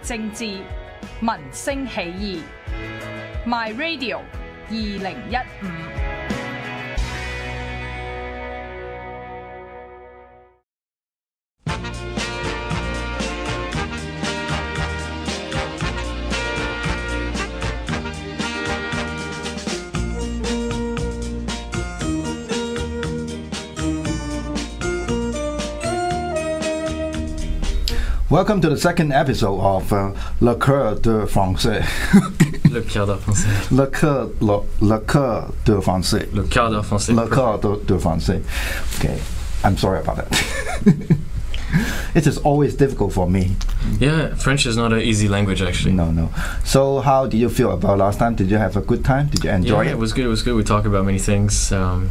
政治、民聲起義。MyRadio 2015。Welcome to the second episode of Le Quart de Français. Le Quart de Français. Le Quart de Français. Le Quart de Français. Le Quart de Français. Okay, I'm sorry about that. It is always difficult for me. Yeah, French is not an easy language, actually. No. So, how did you feel about last time? Did you have a good time? Did you enjoy it? Yeah, it was good. It was good. We talked about many things. So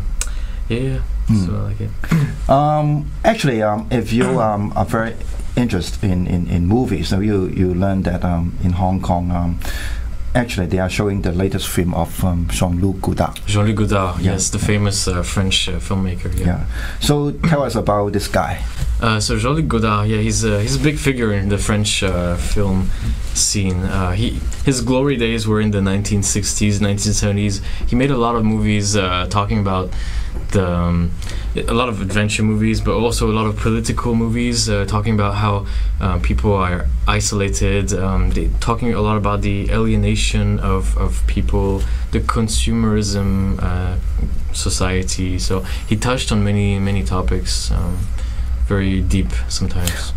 I like it. Actually, if you are very interested in movies, so you learned that in Hong Kong, actually they are showing the latest film of Jean-Luc Godard. Jean-Luc Godard, yes, the famous French filmmaker. Yeah. So tell us about this guy. So Jean-Luc Godard, he's a big figure in the French film scene. His glory days were in the 1960s, 1970s. He made a lot of movies talking about a lot of adventure movies, but also a lot of political movies, talking about how people are isolated, talking a lot about the alienation of people, the consumerism society. So he touched on many topics, very deep sometimes.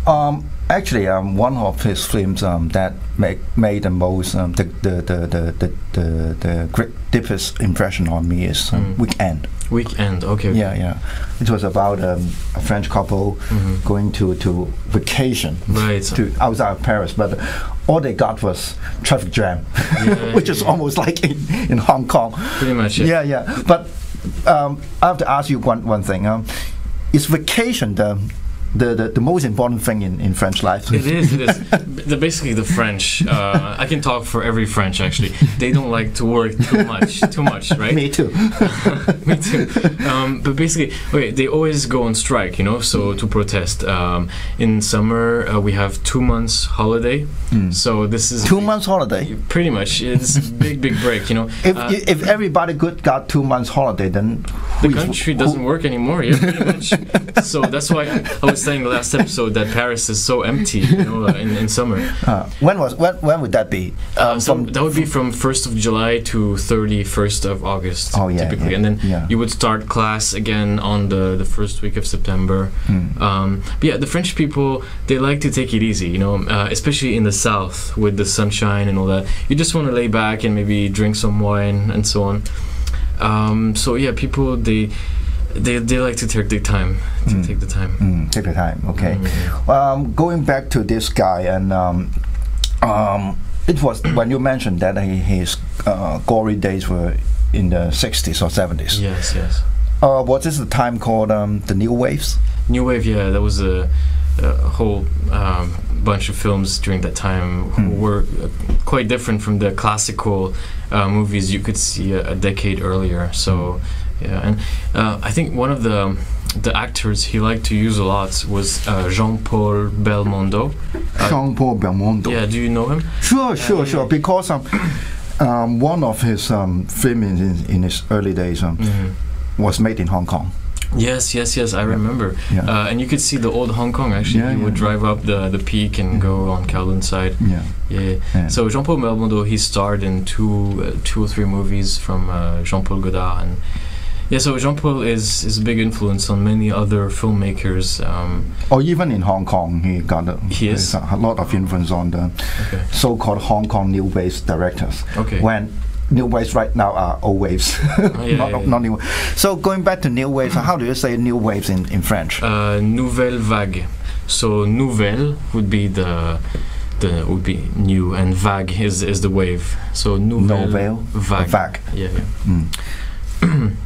Actually, one of his films that made the most the deepest impression on me is Weekend. Weekend, okay. Yeah. It was about a French couple going to vacation, right, to outside of Paris, but all they got was traffic jam, which is almost like in Hong Kong. Pretty much. Yeah. But I have to ask you one thing. Is vacation the most important thing in French life? It is. Basically, the French. I can talk for every French, actually. They don't like to work too much, right? Me too. Me too. But basically, they always go on strike, so to protest. In summer, we have 2 months holiday. So this is 2 months holiday. Pretty much, it's a big break, If everybody got 2 months holiday, then the country doesn't work anymore. Yeah, pretty much. So that's why I was saying the last episode that Paris is so empty, in summer. When would that be? So that would be from 1st of July to 31st of August, typically. And then you would start class again on the first week of September. But yeah, the French people, they like to take it easy, especially in the south with the sunshine and all that. You just want to lay back and maybe drink some wine and so on. So yeah, people, they like to take the time. Take the time. Okay. Going back to this guy, and it was when you mentioned that his glory days were in the 60s or 70s. Yes. What is the time called the New Waves? New Wave, yeah. That was a whole bunch of films during that time who were quite different from the classical movies you could see a decade earlier. So. Yeah, and I think one of the actors he liked to use a lot was Jean-Paul Belmondo. Jean-Paul Belmondo. Yeah, do you know him? Sure. Because one of his films in his early days was made in Hong Kong. Yes, I remember. Yeah. And you could see the old Hong Kong, actually. You would drive up the peak and go on Kowloon side. Yeah. So Jean-Paul Belmondo, he starred in two or three movies from Jean-Paul Godard. And yeah, so Jean-Paul is a big influence on many other filmmakers. Or even in Hong Kong, he got a lot of influence on the so-called Hong Kong New Wave directors. Okay. When New Waves right now are old waves, not new. So going back to New Waves, how do you say New Waves in French? Nouvelle vague. So nouvelle would be would be new, and vague is the wave. So nouvelle vague. Yeah.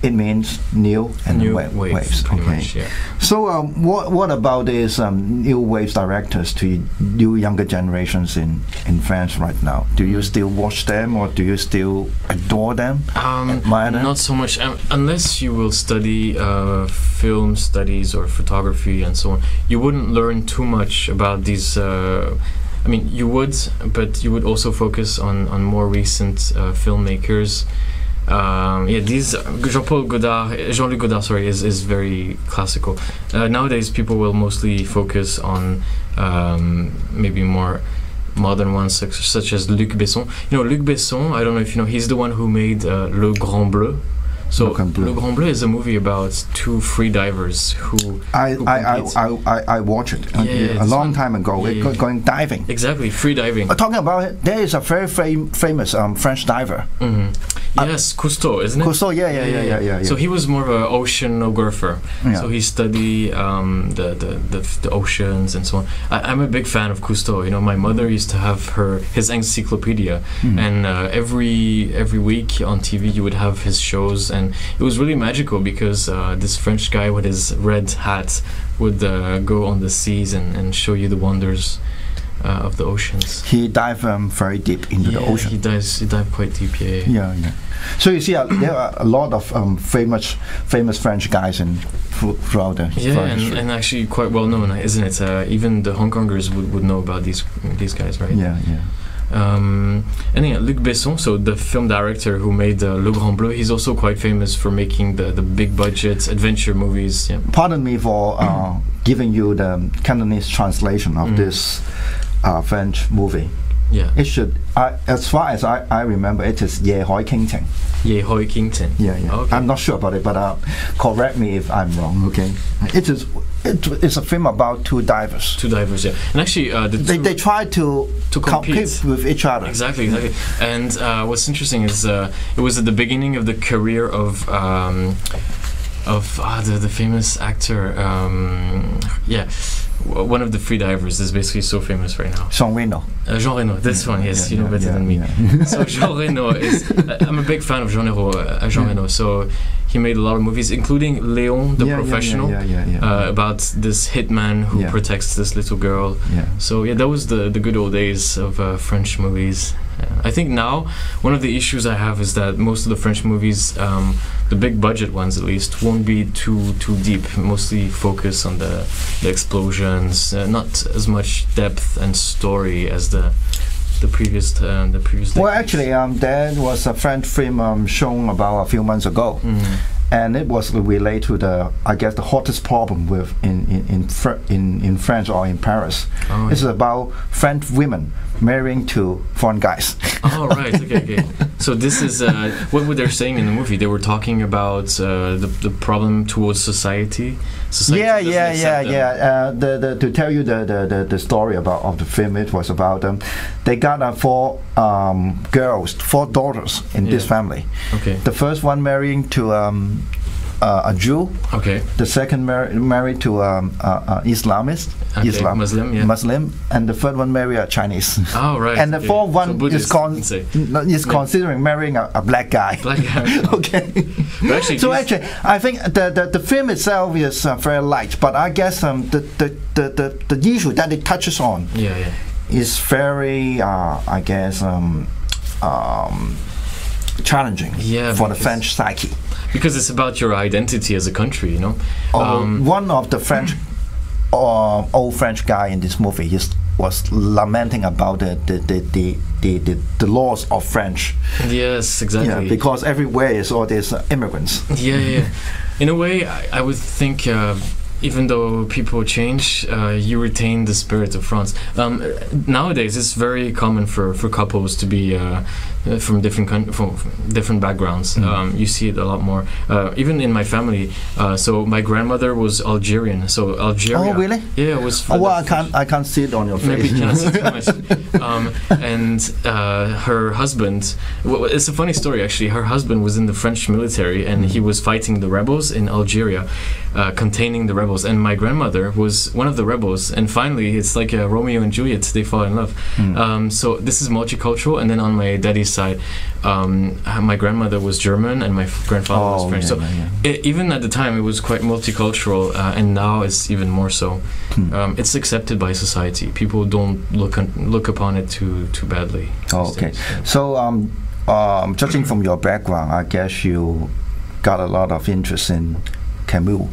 It means new and new waves. Okay. Much, yeah. So what about these new waves directors to new younger generations in France right now? Do you still watch them, or do you still adore them, admire them? Not so much, unless you will study film studies or photography and so on. You wouldn't learn too much about these I mean, you would, but you would also focus on more recent filmmakers. These Jean-Luc Godard, sorry, is very classical. Nowadays, people will mostly focus on maybe more modern ones, such as Luc Besson. You know, Luc Besson, I don't know if you know, he's the one who made Le Grand Bleu. So Le Grand Bleu is a movie about two free divers who I watched it a long time ago. Going diving. Exactly, free diving. Talking about it, there is a very famous French diver. Yes, Cousteau, isn't it? Cousteau, yeah. So he was more of an oceanographer. Yeah. So he studied the oceans and so on. I'm a big fan of Cousteau. You know, my mother used to have his encyclopedia, and every week on TV you would have his shows, and it was really magical because this French guy with his red hat would go on the seas and show you the wonders of the oceans. He dived very deep into the ocean. He dived quite deep. Yeah. So you see, there are a lot of famous French guys throughout the history. And actually quite well known, isn't it? Even the Hong Kongers would know about these guys, right? Yeah. And Luc Besson, so the film director who made Le Grand Bleu, he's also quite famous for making the big budget adventure movies. Yeah. Pardon me for giving you the Cantonese translation of this French movie. Yeah. It should, as far as I remember, it is Ye Hoi King Ting. Ye Hoi King Ting. Yeah. Okay. I'm not sure about it, but correct me if I'm wrong. Okay. It's a film about two divers. Two divers, yeah. And actually, they try to compete with each other. Exactly. And what's interesting is it was at the beginning of the career of the famous actor. One of the free divers is basically so famous right now. Jean Reno. Jean Reno, this one, yes, you know better than me. So Jean Reno is, I'm a big fan of Jean Reno. So he made a lot of movies, including Léon the Professional, about this hitman who protects this little girl. So that was the good old days of French movies. I think now one of the issues I have is that most of the French movies, the big budget ones at least, won't be too deep. Mostly focus on the explosions, not as much depth and story as the previous. Well, actually, there was a French film shown about a few months ago. And it was related to the hottest problem with in France or in Paris. It's about French women marrying to foreign guys. Oh, right. Okay. So this is what were they saying in the movie? They were talking about the problem towards society. Yeah. To tell you the story of the film, it was about they got four daughters in this family. Okay. The first one marrying to a Jew. Okay. The second married to Islamist. Okay. Muslim, and the third one married a Chinese. Oh, right. And the fourth one is considering marrying a black guy. Okay. Actually, I think the film itself is very light, but I guess the issue that it touches on is very challenging for the French psyche. Because it's about your identity as a country, you know. One of the French old French guy in this movie was lamenting about the laws of French. Yes, exactly. Yeah, because everywhere is all these immigrants. Yeah. In a way, I would think. Even though people change, you retain the spirit of France. Nowadays, it's very common for couples to be from different backgrounds. You see it a lot more. Even in my family. So my grandmother was Algerian. So Algeria. Oh, really? Yeah, it was. I can't see it on your face. Maybe you cannot see too much. And her husband. Well, it's a funny story actually. Her husband was in the French military, and he was fighting the rebels in Algeria, containing the rebels. And my grandmother was one of the rebels, and finally it's like Romeo and Juliet, they fall in love. So this is multicultural. And then on my daddy's side, my grandmother was German and my grandfather was French. Even at the time it was quite multicultural, and now it's even more so. It's accepted by society. People don't look upon it too badly. Okay. So judging from your background, I guess you got a lot of interest in Camus.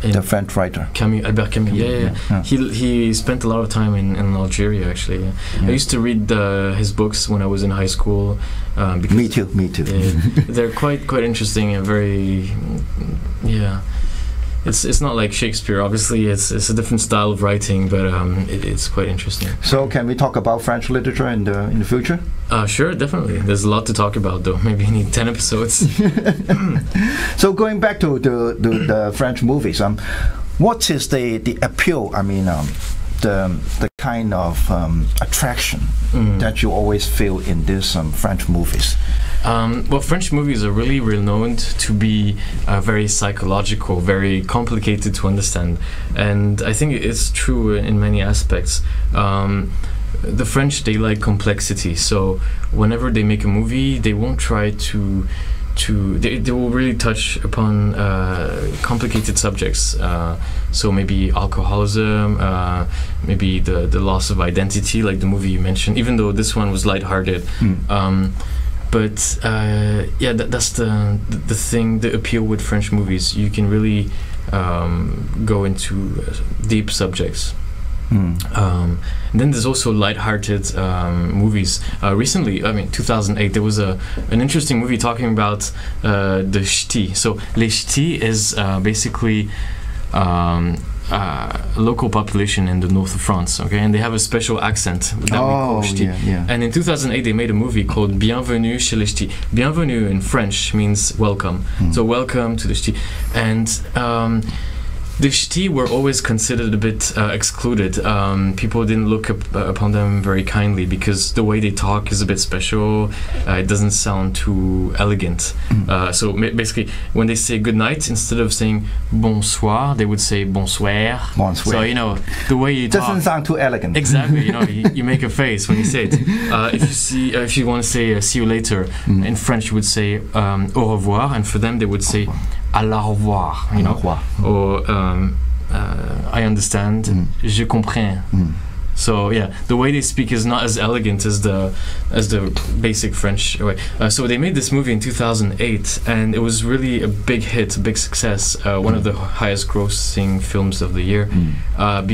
the French writer. Albert Camus. Yeah. He spent a lot of time in Algeria, actually. Yeah. I used to read his books when I was in high school. Because Me too. they're quite interesting and very, It's not like Shakespeare. Obviously, it's a different style of writing, but it's quite interesting. So, can we talk about French literature in the future? Sure, definitely. There's a lot to talk about, though. Maybe you need 10 episodes. So, going back to the French movies, what is the appeal? I mean, the kind of attraction that you always feel in these French movies? Well, French movies are really renowned to be very psychological, very complicated to understand, and I think it's true in many aspects. The French, they like complexity, so whenever they make a movie, they won't try they will really touch upon complicated subjects. So maybe alcoholism, maybe the loss of identity, like the movie you mentioned, even though this one was lighthearted. But that's the thing, the appeal with French movies. You can really go into deep subjects. Then there's also light-hearted movies. Recently, 2008, there was an interesting movie talking about the ch'tis. So les ch'tis is basically local population in the north of France, okay, and they have a special accent that we call ch'tis. And in 2008 they made a movie called Bienvenue chez les ch'tis. Bienvenue in French means welcome, so welcome to the ch'tis. And the ch'tis were always considered a bit excluded. People didn't look upon them very kindly because the way they talk is a bit special. It doesn't sound too elegant. So basically, when they say good night, instead of saying bonsoir, they would say bonsoir. So the way you talk doesn't sound too elegant. Exactly. You make a face when you say it. If you want to say see you later, in French you would say au revoir, and for them they would say à la revoir, or I understand, je comprends. So the way they speak is not as elegant as the basic French way. So they made this movie in 2008, and it was really a big hit, a big success, one of the highest grossing films of the year, and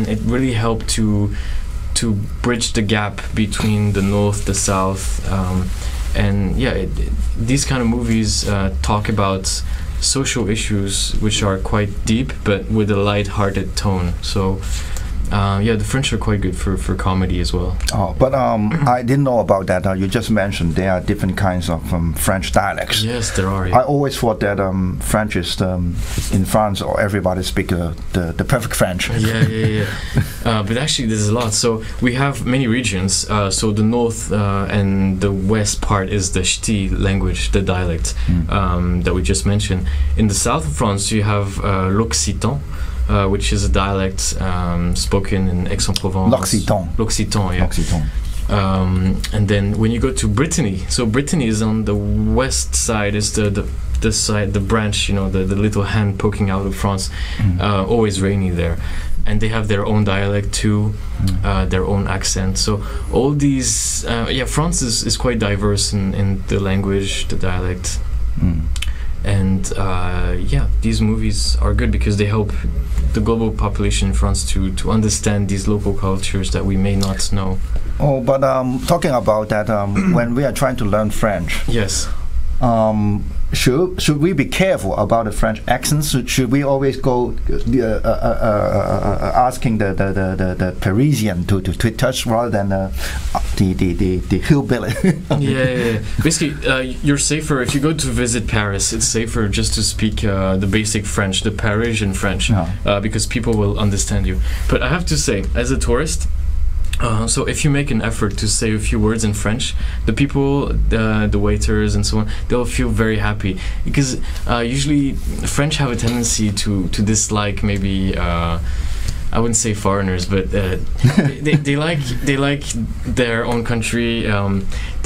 it really helped to bridge the gap between the north, the south, and these kind of movies talk about social issues which are quite deep but with a light-hearted tone. So the French are quite good for comedy as well. But I didn't know about that. You just mentioned there are different kinds of French dialects. Yes, there are. I always thought that French is in France, or everybody speaks the perfect French. But actually there's a lot. So we have many regions. So the north and the west part is the ch'tis language, the dialect that we just mentioned. In the south of France you have l'Occitan, which is a dialect spoken in Aix-en-Provence. L'Occitan, yeah. And then when you go to Brittany, so Brittany is on the west side, is the side, the branch, the little hand poking out of France. Always rainy there, and they have their own dialect too, their own accent. So all these, France is quite diverse in the language, the dialect. And these movies are good because they help the global population in France to understand these local cultures that we may not know. But talking about that, when we are trying to learn French, yes, should we be careful about the French accents? Should we always go asking the Parisian to touch rather than the hillbilly? Basically, you're safer if you go to visit Paris. It's safer just to speak the basic French, the Parisian French, because people will understand you. But I have to say, as a tourist, so if you make an effort to say a few words in French, the people, the waiters and so on, they'll feel very happy, because usually French have a tendency to dislike maybe I wouldn't say foreigners, but they like their own country.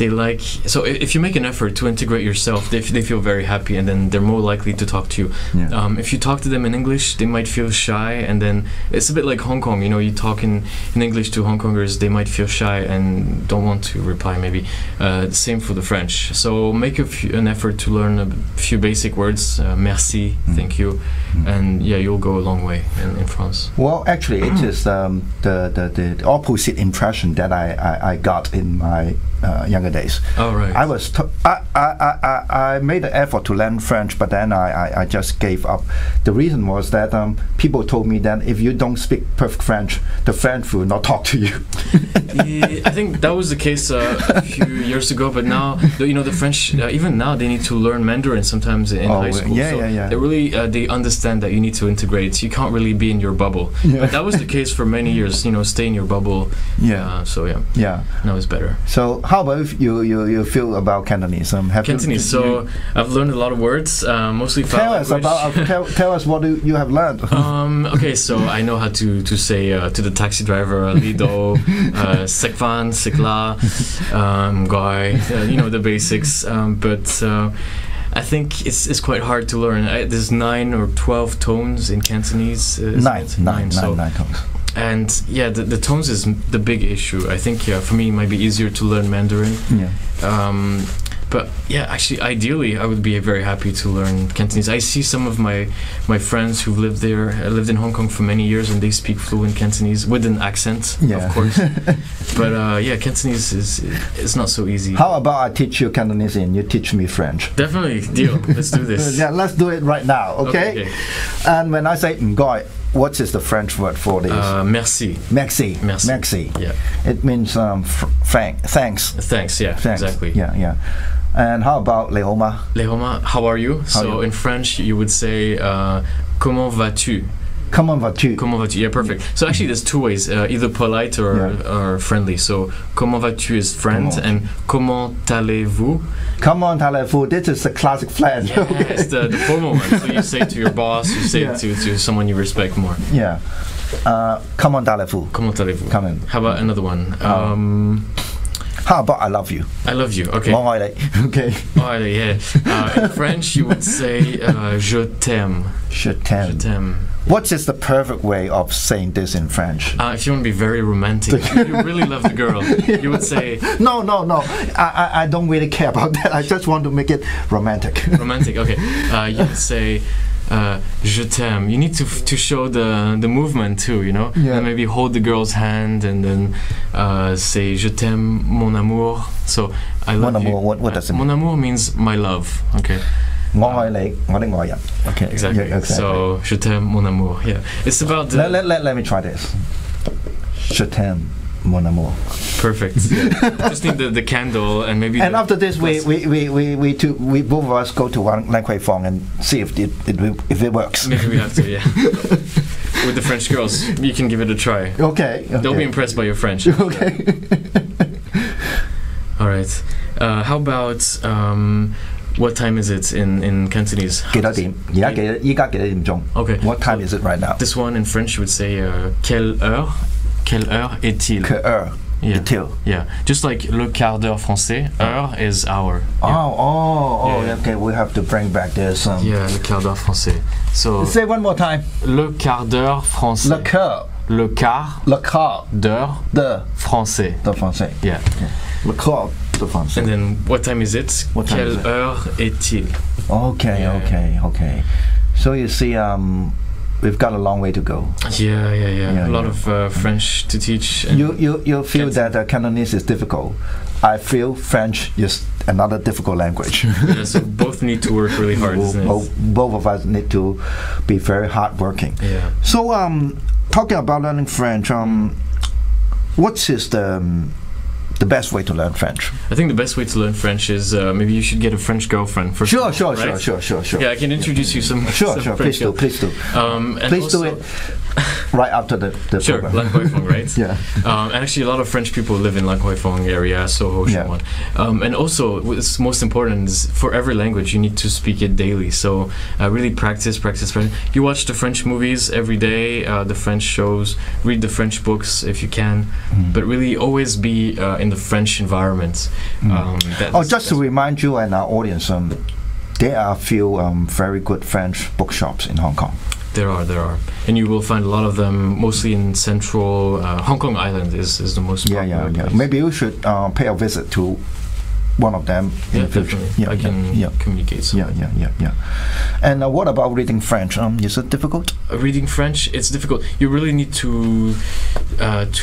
they like, so if you make an effort to integrate yourself, they feel very happy, and then they're more likely to talk to you. Yeah. If you talk to them in English, they might feel shy, and then it's a bit like Hong Kong, you know, you talk in English to Hong Kongers, they might feel shy and don't want to reply maybe. Same for the French. So make an effort to learn a few basic words, merci, thank you, and yeah, you'll go a long way in France. Well, actually, it is the opposite impression that I got in my younger days. Oh, right. I made an effort to learn French, but then I just gave up. The reason was that people told me that if you don't speak perfect French, the French will not talk to you. Yeah, I think that was the case a few years ago, but now, you know, the French, even now, they need to learn Mandarin sometimes in high school. Yeah. They really, they understand that you need to integrate. You can't really be in your bubble. Yeah. But that was the case for many years, you know, stay in your bubble. Yeah. So yeah. Yeah. Now it's better. So how about if you feel about Cantonese? Cantonese. So I've learned a lot of words, mostly tell us what you have learned. Okay, so I know how to say to the taxi driver, Lido, Sekvan, Sekla, Guy, you know, the basics. But I think it's quite hard to learn. There's 9 or 12 tones in Cantonese. Nine tones. And yeah, the tones is the big issue. I think for me it might be easier to learn Mandarin. Yeah. But yeah, actually, ideally, I would be very happy to learn Cantonese. I see some of my friends who've lived there. I lived in Hong Kong for many years, and they speak fluent Cantonese with an accent, of course. But yeah, Cantonese is not so easy. How about I teach you Cantonese and you teach me French? Definitely, deal. Let's do this. Yeah, let's do it right now, okay? And when I say "ngoy," what is the French word for this? Merci. Merci. Merci. Merci. Yeah. It means thanks. Thanks. Yeah. Thanks. Exactly. Yeah. And how about "le homa"? Le homa, how are you? So in French, you would say "Comment vas-tu?" Comment vas-tu? Comment vas-tu? Yeah, perfect. So actually, there's two ways, either polite or friendly. So comment vas-tu is friend, and comment allez-vous? Comment allez-vous? This is a classic French. Yeah, it's the formal one. So you say to your boss, you say to someone you respect more. Yeah. Comment allez-vous? Comment allez-vous? Comment. How about another one? How about "I love you"? I love you. Okay. Okay. In French, you would say je t'aime. Je t'aime. Je t'aime. What is the perfect way of saying this in French? If you want to be very romantic, you really love the girl, you would say... No. I don't really care about that. I just want to make it romantic. Romantic, okay. You would say... je t'aime. You need to show the movement too, you know? Yeah. And maybe hold the girl's hand and then say je t'aime mon amour. So I love mon you. amour, what does it mean? Mon amour means my love, okay? 我愛你，我的愛人. Okay. Exactly. Yeah, exactly. So je t'aime mon amour. Yeah. It's about the... Let me try this. Je t'aime mon amour. Perfect. Just need the candle and maybe... And after this, we both of us go to Lan Kwai Fong and see if it works. Maybe we have to, yeah. With the French girls, you can give it a try. Okay. They'll be impressed by your French. Okay. All right. How about what time is it in Cantonese? 幾多點？而家幾多點鐘？ Okay. What time is it right now? This one in French you would say quelle heure? Quelle heure est-il? Que heure est-il? Yeah. Just like le quart d'heure français, heure is hour. Yeah. Okay. We have to bring back this. Yeah, le quart d'heure français. So say one more time. Le quart d'heure français. Le quart d'heure de français. De français. Yeah. Le quart de français. And then what time is it? What time Quelle is it? heure est-il? Okay. So you see, we've got a long way to go. Yeah. A lot of French to teach. You feel that Cantonese is difficult. I feel French is another difficult language. Yeah, so both need to work really hard, isn't it? Both of us need to be very hardworking. Yeah. So, talking about learning French, what is the best way to learn French? I think the best way to learn French is maybe you should get a French girlfriend first. Sure. Yeah, I can introduce you some. Sure. French Please do. And Please do it right after the sure, program. Lan Kwai Fong, right? Yeah. And actually, a lot of French people live in Lan Kwai Fong area, Soho, Shawon. And also, what's most important is for every language, you need to speak it daily. So really practice. You watch the French movies every day, the French shows, read the French books if you can, but really always be in in the French environment. Just to remind you and our audience, there are a few very good French bookshops in Hong Kong. There are, and you will find a lot of them, mostly in central Hong Kong Island is the most popular place. Maybe you should pay a visit to one of them in the future. I can communicate. Yeah. And what about reading French? Is it difficult? Reading French, it's difficult. You really need to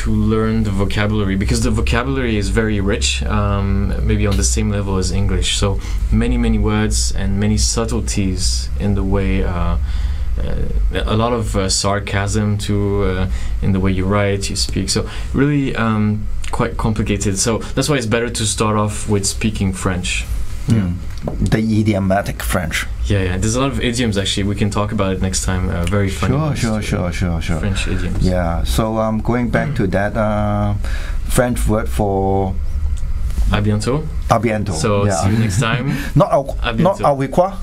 learn the vocabulary, because the vocabulary is very rich, maybe on the same level as English. So many words and many subtleties in the way. A lot of sarcasm in the way you write, you speak. So really quite complicated. So that's why it's better to start off with speaking French. The idiomatic French. Yeah. There's a lot of idioms actually. We can talk about it next time. Very funny. Sure. French idioms. Yeah. So going back to that French word for à bientôt. À bientôt. So see you next time. Not au revoir.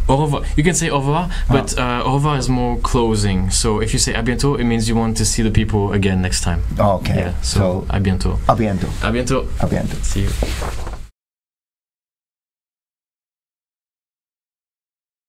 Au revoir. You can say au revoir, but au revoir is more closing. So if you say à bientôt, it means you want to see the people again next time. Okay. Yeah. So à bientôt. À bientôt. À bientôt. À bientôt. See you.